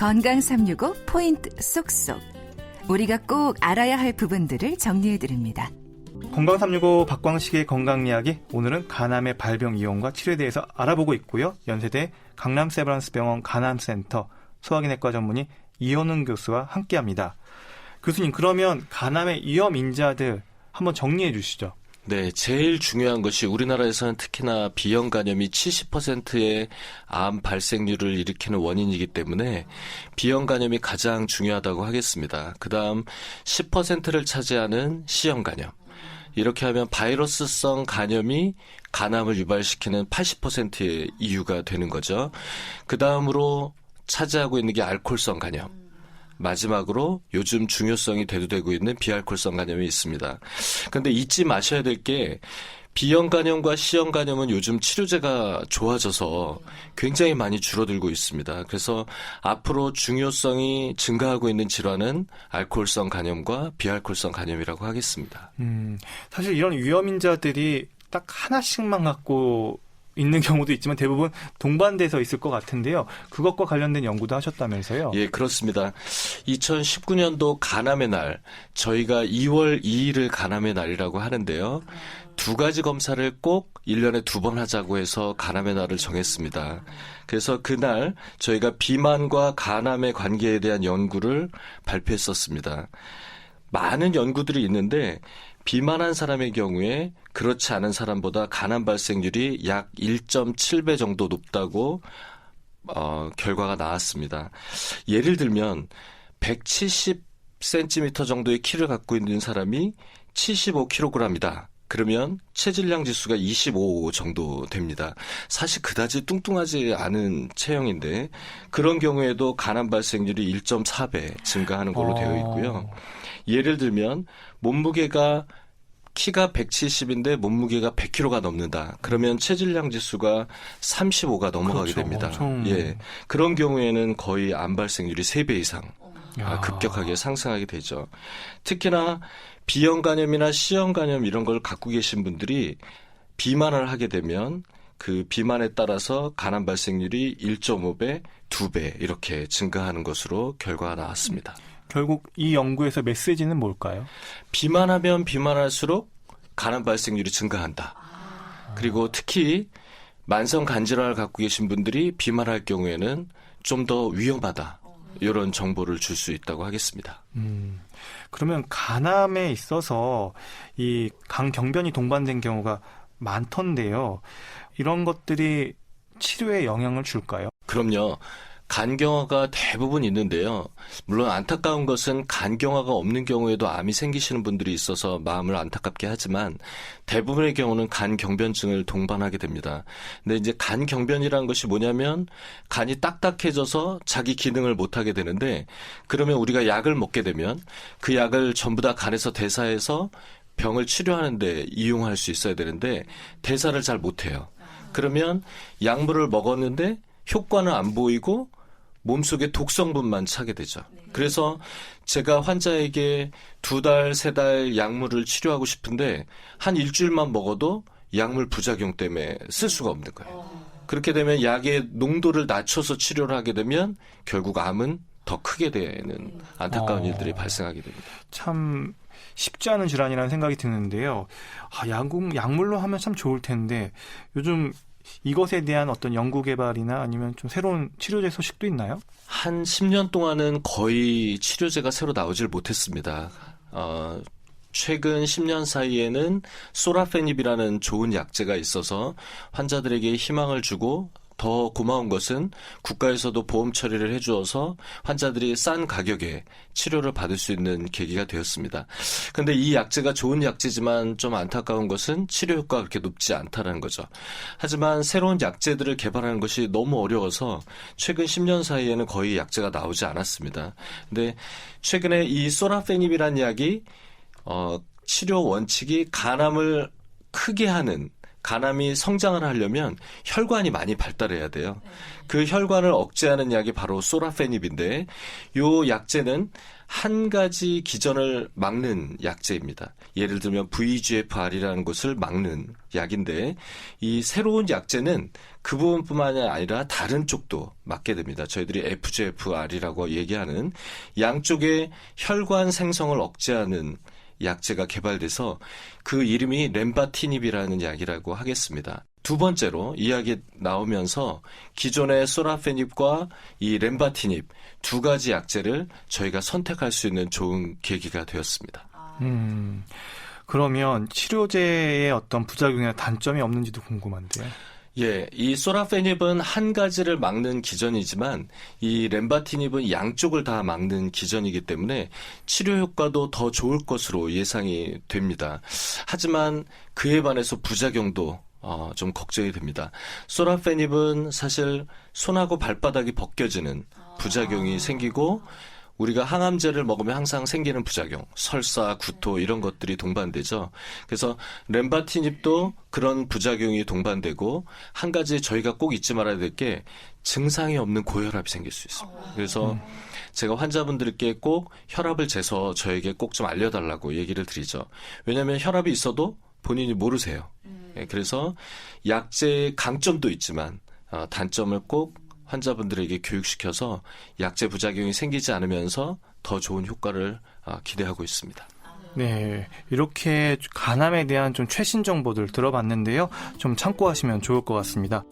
건강 365 포인트 쏙쏙. 우리가 꼭 알아야 할 부분들을 정리해드립니다. 건강 365 박광식의 건강 이야기. 오늘은 간암의 발병 이용과 치료에 대해서 알아보고 있고요. 연세대 강남세브란스병원 간암센터 소화기내과 전문의 이현웅 교수와 함께합니다. 교수님, 그러면 간암의 위험 인자들 한번 정리해 주시죠. 네, 제일 중요한 것이 우리나라에서는 특히나 B형 간염이 70%의 암 발생률을 일으키는 원인이기 때문에 B형 간염이 가장 중요하다고 하겠습니다. 그다음 10%를 차지하는 C형 간염. 이렇게 하면 바이러스성 간염이 간암을 유발시키는 80%의 이유가 되는 거죠. 그다음으로 차지하고 있는 게 알코올성 간염. 마지막으로 요즘 중요성이 대두되고 있는 비알코올성 간염이 있습니다. 그런데 잊지 마셔야 될 게 B형 간염과 C형 간염은 요즘 치료제가 좋아져서 굉장히 많이 줄어들고 있습니다. 그래서 앞으로 중요성이 증가하고 있는 질환은 알코올성 간염과 비알코올성 간염이라고 하겠습니다. 사실 이런 위험인자들이 딱 하나씩만 갖고 있는 경우도 있지만 대부분 동반돼서 있을 것 같은데요. 그것과 관련된 연구도 하셨다면서요? 예, 그렇습니다. 2019년도 간암의 날, 저희가 2월 2일을 간암의 날이라고 하는데요. 두 가지 검사를 꼭 1년에 2번 하자고 해서 간암의 날을 정했습니다. 그래서 그날 저희가 비만과 간암의 관계에 대한 연구를 발표했었습니다. 많은 연구들이 있는데 비만한 사람의 경우에 그렇지 않은 사람보다 간암 발생률이 약 1.7배 정도 높다고 결과가 나왔습니다. 예를 들면 170cm 정도의 키를 갖고 있는 사람이 75kg이다. 그러면 체질량 지수가 25 정도 됩니다. 사실 그다지 뚱뚱하지 않은 체형인데 그런 경우에도 간암 발생률이 1.4배 증가하는 걸로 되어 있고요. 예를 들면 몸무게가 키가 170인데 몸무게가 100kg가 넘는다. 그러면 체질량 지수가 35가 넘어가게 그렇죠. 됩니다. 엄청... 예, 그런 경우에는 거의 암 발생률이 3배 이상 급격하게 상승하게 되죠. 특히나 B형 간염이나 C형 간염 이런 걸 갖고 계신 분들이 비만을 하게 되면 그 비만에 따라서 간암 발생률이 1.5배, 2배 이렇게 증가하는 것으로 결과가 나왔습니다. 결국 이 연구에서 메시지는 뭘까요? 비만하면 비만할수록 간암 발생률이 증가한다. 그리고 특히 만성 간질환을 갖고 계신 분들이 비만할 경우에는 좀 더 위험하다. 이런 정보를 줄 수 있다고 하겠습니다. 그러면 간암에 있어서 이 간경변이 동반된 경우가 많던데요. 이런 것들이 치료에 영향을 줄까요? 그럼요. 간경화가 대부분 있는데요. 물론 안타까운 것은 간경화가 없는 경우에도 암이 생기시는 분들이 있어서 마음을 안타깝게 하지만 대부분의 경우는 간경변증을 동반하게 됩니다. 근데 이제 간경변이라는 것이 뭐냐면 간이 딱딱해져서 자기 기능을 못하게 되는데 그러면 우리가 약을 먹게 되면 그 약을 전부 다 간에서 대사해서 병을 치료하는 데 이용할 수 있어야 되는데 대사를 잘 못해요. 그러면 약물을 먹었는데 효과는 안 보이고 몸속에 독성분만 차게 되죠. 그래서 제가 환자에게 2달, 3달 약물을 치료하고 싶은데 한 일주일만 먹어도 약물 부작용 때문에 쓸 수가 없는 거예요. 그렇게 되면 약의 농도를 낮춰서 치료를 하게 되면 결국 암은 더 크게 되는 안타까운 일들이 발생하게 됩니다. 참 쉽지 않은 질환이라는 생각이 드는데요. 약물로 하면 참 좋을 텐데 요즘 이것에 대한 어떤 연구 개발이나 아니면 좀 새로운 치료제 소식도 있나요? 한 10년 동안은 거의 치료제가 새로 나오질 못했습니다. 최근 10년 사이에는 소라페닙이라는 좋은 약제가 있어서 환자들에게 희망을 주고 더 고마운 것은 국가에서도 보험 처리를 해주어서 환자들이 싼 가격에 치료를 받을 수 있는 계기가 되었습니다. 그런데 이 약제가 좋은 약제지만 좀 안타까운 것은 치료 효과가 그렇게 높지 않다는 거죠. 하지만 새로운 약제들을 개발하는 것이 너무 어려워서 최근 10년 사이에는 거의 약제가 나오지 않았습니다. 근데 최근에 이 소라페닙이라는 약이 치료 원칙이 간암을 크게 하는 간암이 성장을 하려면 혈관이 많이 발달해야 돼요. 그 혈관을 억제하는 약이 바로 소라페닙인데 요 약제는 한 가지 기전을 막는 약제입니다. 예를 들면 VEGFR이라는 것을 막는 약인데 이 새로운 약제는 그 부분뿐만이 아니라 다른 쪽도 막게 됩니다. 저희들이 FGFR이라고 얘기하는 양쪽의 혈관 생성을 억제하는 약제가 개발돼서 그 이름이 렘바티닙이라는 약이라고 하겠습니다. 두 번째로 이 약이 나오면서 기존의 소라페닙과 이 렘바티닙 두 가지 약제를 저희가 선택할 수 있는 좋은 계기가 되었습니다. 그러면 치료제의 어떤 부작용이나 단점이 없는지도 궁금한데요. 예, 이 소라페닙은 한 가지를 막는 기전이지만 이 렘바티닙은 양쪽을 다 막는 기전이기 때문에 치료 효과도 더 좋을 것으로 예상이 됩니다. 하지만 그에 반해서 부작용도 좀 걱정이 됩니다. 소라페닙은 사실 손하고 발바닥이 벗겨지는 부작용이 생기고 우리가 항암제를 먹으면 항상 생기는 부작용, 설사, 구토 이런 것들이 동반되죠. 그래서 렘바티닙도 그런 부작용이 동반되고 한 가지 저희가 꼭 잊지 말아야 될 게 증상이 없는 고혈압이 생길 수 있습니다. 그래서 제가 환자분들께 꼭 혈압을 재서 저에게 꼭 좀 알려달라고 얘기를 드리죠. 왜냐하면 혈압이 있어도 본인이 모르세요. 그래서 약제의 강점도 있지만 단점을 꼭 환자분들에게 교육시켜서 약제 부작용이 생기지 않으면서 더 좋은 효과를 기대하고 있습니다. 네, 이렇게 간암에 대한 좀 최신 정보들 들어봤는데요. 좀 참고하시면 좋을 것 같습니다.